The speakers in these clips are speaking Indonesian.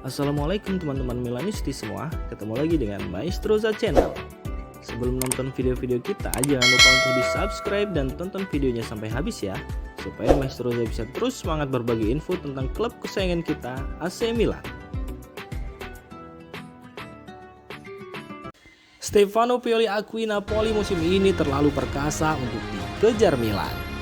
Assalamualaikum teman-teman Milanisti semua, ketemu lagi dengan Maestroza Channel. Sebelum nonton video-video kita, jangan lupa untuk di subscribe dan tonton videonya sampai habis ya, supaya Maestroza bisa terus semangat berbagi info tentang klub kesayangan kita, AC Milan. Stefano Pioli akui Napoli musim ini terlalu perkasa untuk dikejar Milan.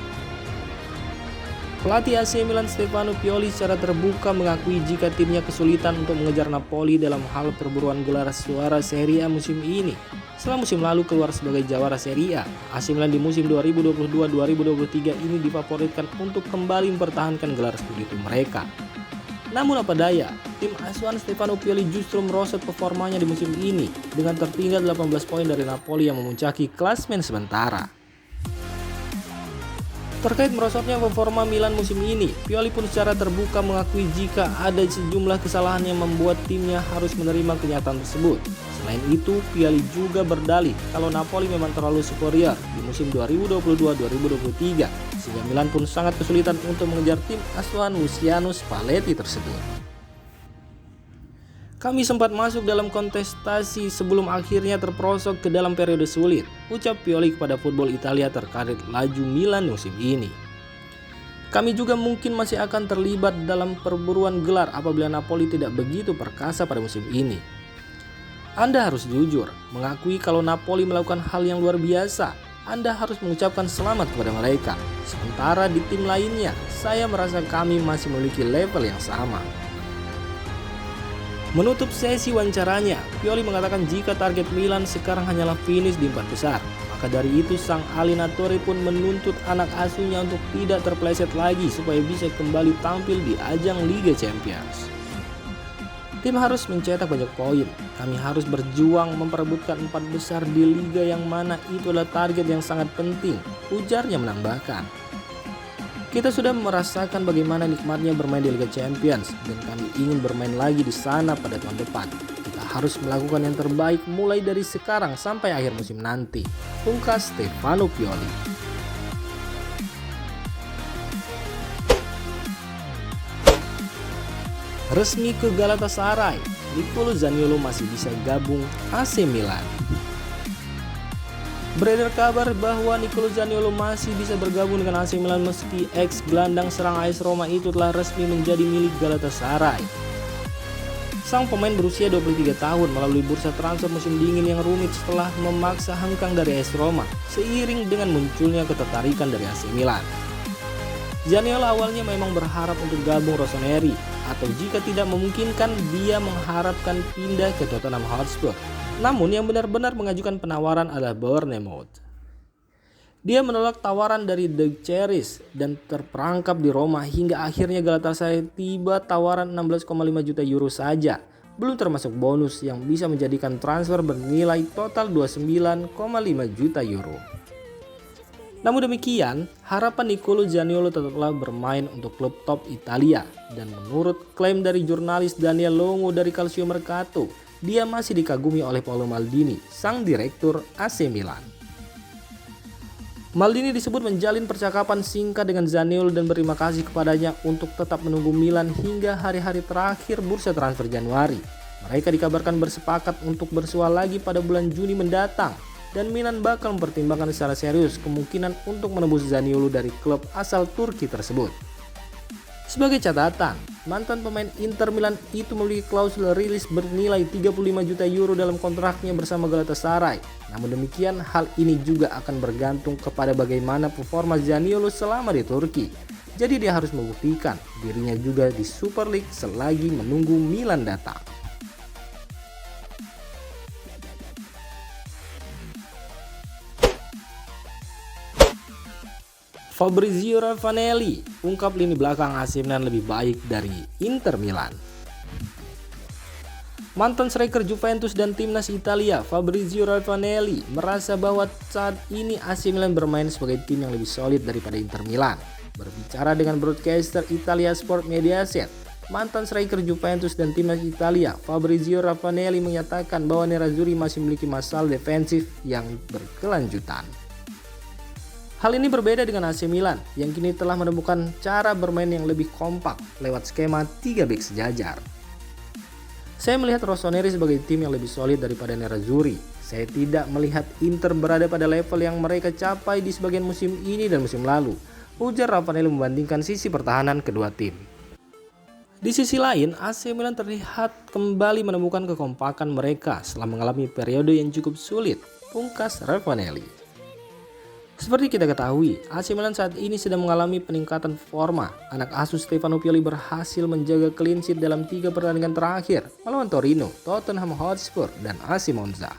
Pelatih AC Milan Stefano Pioli secara terbuka mengakui jika timnya kesulitan untuk mengejar Napoli dalam hal perburuan gelar juara Serie A musim ini. Setelah musim lalu keluar sebagai jawara Serie A, AC Milan di musim 2022-2023 ini difavoritkan untuk kembali mempertahankan gelar Scudetto mereka. Namun apa daya, tim asuhan Stefano Pioli justru merosot performanya di musim ini dengan tertinggal 18 poin dari Napoli yang memuncaki klasmen sementara. Terkait merosotnya performa Milan musim ini, Pioli pun secara terbuka mengakui jika ada sejumlah kesalahan yang membuat timnya harus menerima kenyataan tersebut. Selain itu, Pioli juga berdalih kalau Napoli memang terlalu superior di musim 2022-2023, sehingga Milan pun sangat kesulitan untuk mengejar tim asuhan Luciano Spalletti tersebut. Kami sempat masuk dalam kontestasi sebelum akhirnya terperosok ke dalam periode sulit, ucap Pioli kepada Football Italia terkait laju Milan musim ini. Kami juga mungkin masih akan terlibat dalam perburuan gelar apabila Napoli tidak begitu perkasa pada musim ini. Anda harus jujur, mengakui kalau Napoli melakukan hal yang luar biasa. Anda harus mengucapkan selamat kepada mereka. Sementara di tim lainnya, saya merasa kami masih memiliki level yang sama. Menutup sesi wawancaranya, Pioli mengatakan jika target Milan sekarang hanyalah finish di 4 besar. Maka dari itu sang allenatore pun menuntut anak asuhnya untuk tidak terpeleset lagi supaya bisa kembali tampil di ajang Liga Champions. Tim harus mencetak banyak poin. Kami harus berjuang memperebutkan 4 besar di liga yang mana itu adalah target yang sangat penting, ujarnya menambahkan. Kita sudah merasakan bagaimana nikmatnya bermain di Liga Champions dan kami ingin bermain lagi di sana pada tahun depan. Kita harus melakukan yang terbaik mulai dari sekarang sampai akhir musim nanti, pungkas Stefano Pioli. Resmi ke Galatasaray, Nicolo Zaniolo masih bisa gabung AC Milan. Beredar kabar bahwa Nicolo Zaniolo masih bisa bergabung dengan AC Milan meski ex-gelandang serang AS Roma itu telah resmi menjadi milik Galatasaray. Sang pemain berusia 23 tahun melalui bursa transfer musim dingin yang rumit setelah memaksa hengkang dari AS Roma seiring dengan munculnya ketertarikan dari AC Milan. Zaniolo awalnya memang berharap untuk gabung Rossoneri atau jika tidak memungkinkan dia mengharapkan pindah ke Tottenham Hotspur. Namun yang benar-benar mengajukan penawaran adalah Bournemouth. Dia menolak tawaran dari De Cherries dan terperangkap di Roma hingga akhirnya Galatasaray tiba tawaran 16,5 juta euro saja. Belum termasuk bonus yang bisa menjadikan transfer bernilai total 29,5 juta euro. Namun demikian, harapan Nicolo Zaniolo tetaplah bermain untuk klub top Italia dan menurut klaim dari jurnalis Daniel Longo dari Calcio Mercato, dia masih dikagumi oleh Paolo Maldini, sang direktur AC Milan. Maldini disebut menjalin percakapan singkat dengan Zaniolo dan berterima kasih kepadanya untuk tetap menunggu Milan hingga hari-hari terakhir bursa transfer Januari. Mereka dikabarkan bersepakat untuk bersua lagi pada bulan Juni mendatang dan Milan bakal mempertimbangkan secara serius kemungkinan untuk menebus Zaniolo dari klub asal Turki tersebut. Sebagai catatan, mantan pemain Inter Milan itu memiliki klausul rilis bernilai 35 juta euro dalam kontraknya bersama Galatasaray. Namun demikian, hal ini juga akan bergantung kepada bagaimana performa Zaniolo selama di Turki. Jadi dia harus membuktikan dirinya juga di Super League selagi menunggu Milan datang. Fabrizio Ravanelli ungkap lini belakang AC Milan lebih baik dari Inter Milan. Mantan striker Juventus dan timnas Italia Fabrizio Ravanelli merasa bahwa saat ini AC Milan bermain sebagai tim yang lebih solid daripada Inter Milan. Berbicara dengan broadcaster Italia Sport Mediaset, mantan striker Juventus dan timnas Italia Fabrizio Ravanelli menyatakan bahwa Nerazzurri masih memiliki masalah defensif yang berkelanjutan. Hal ini berbeda dengan AC Milan yang kini telah menemukan cara bermain yang lebih kompak lewat skema 3 bek sejajar. Saya melihat Rossoneri sebagai tim yang lebih solid daripada Nerazzurri. Saya tidak melihat Inter berada pada level yang mereka capai di sebagian musim ini dan musim lalu, ujar Raffanelli membandingkan sisi pertahanan kedua tim. Di sisi lain, AC Milan terlihat kembali menemukan kekompakan mereka setelah mengalami periode yang cukup sulit, pungkas Raffanelli. Seperti kita ketahui, AC Milan saat ini sedang mengalami peningkatan forma. Anak asuh Stefano Pioli berhasil menjaga clean sheet dalam 3 pertandingan terakhir melawan Torino, Tottenham Hotspur, dan AC Monza.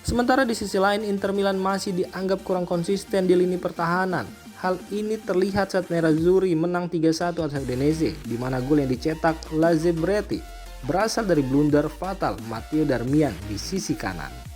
Sementara di sisi lain, Inter Milan masih dianggap kurang konsisten di lini pertahanan. Hal ini terlihat saat Nerazzurri menang 3-1 atas Udinese, di mana gol yang dicetak Lazebretti berasal dari blunder fatal Matteo Darmian di sisi kanan.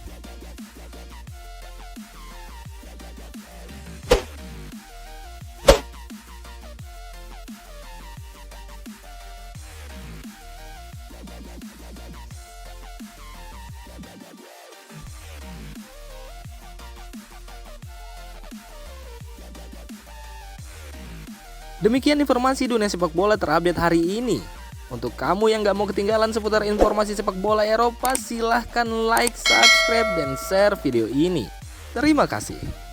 Demikian informasi dunia sepak bola terupdate hari ini. Untuk kamu yang gak mau ketinggalan seputar informasi sepak bola Eropa, silahkan like, subscribe, dan share video ini. Terima kasih.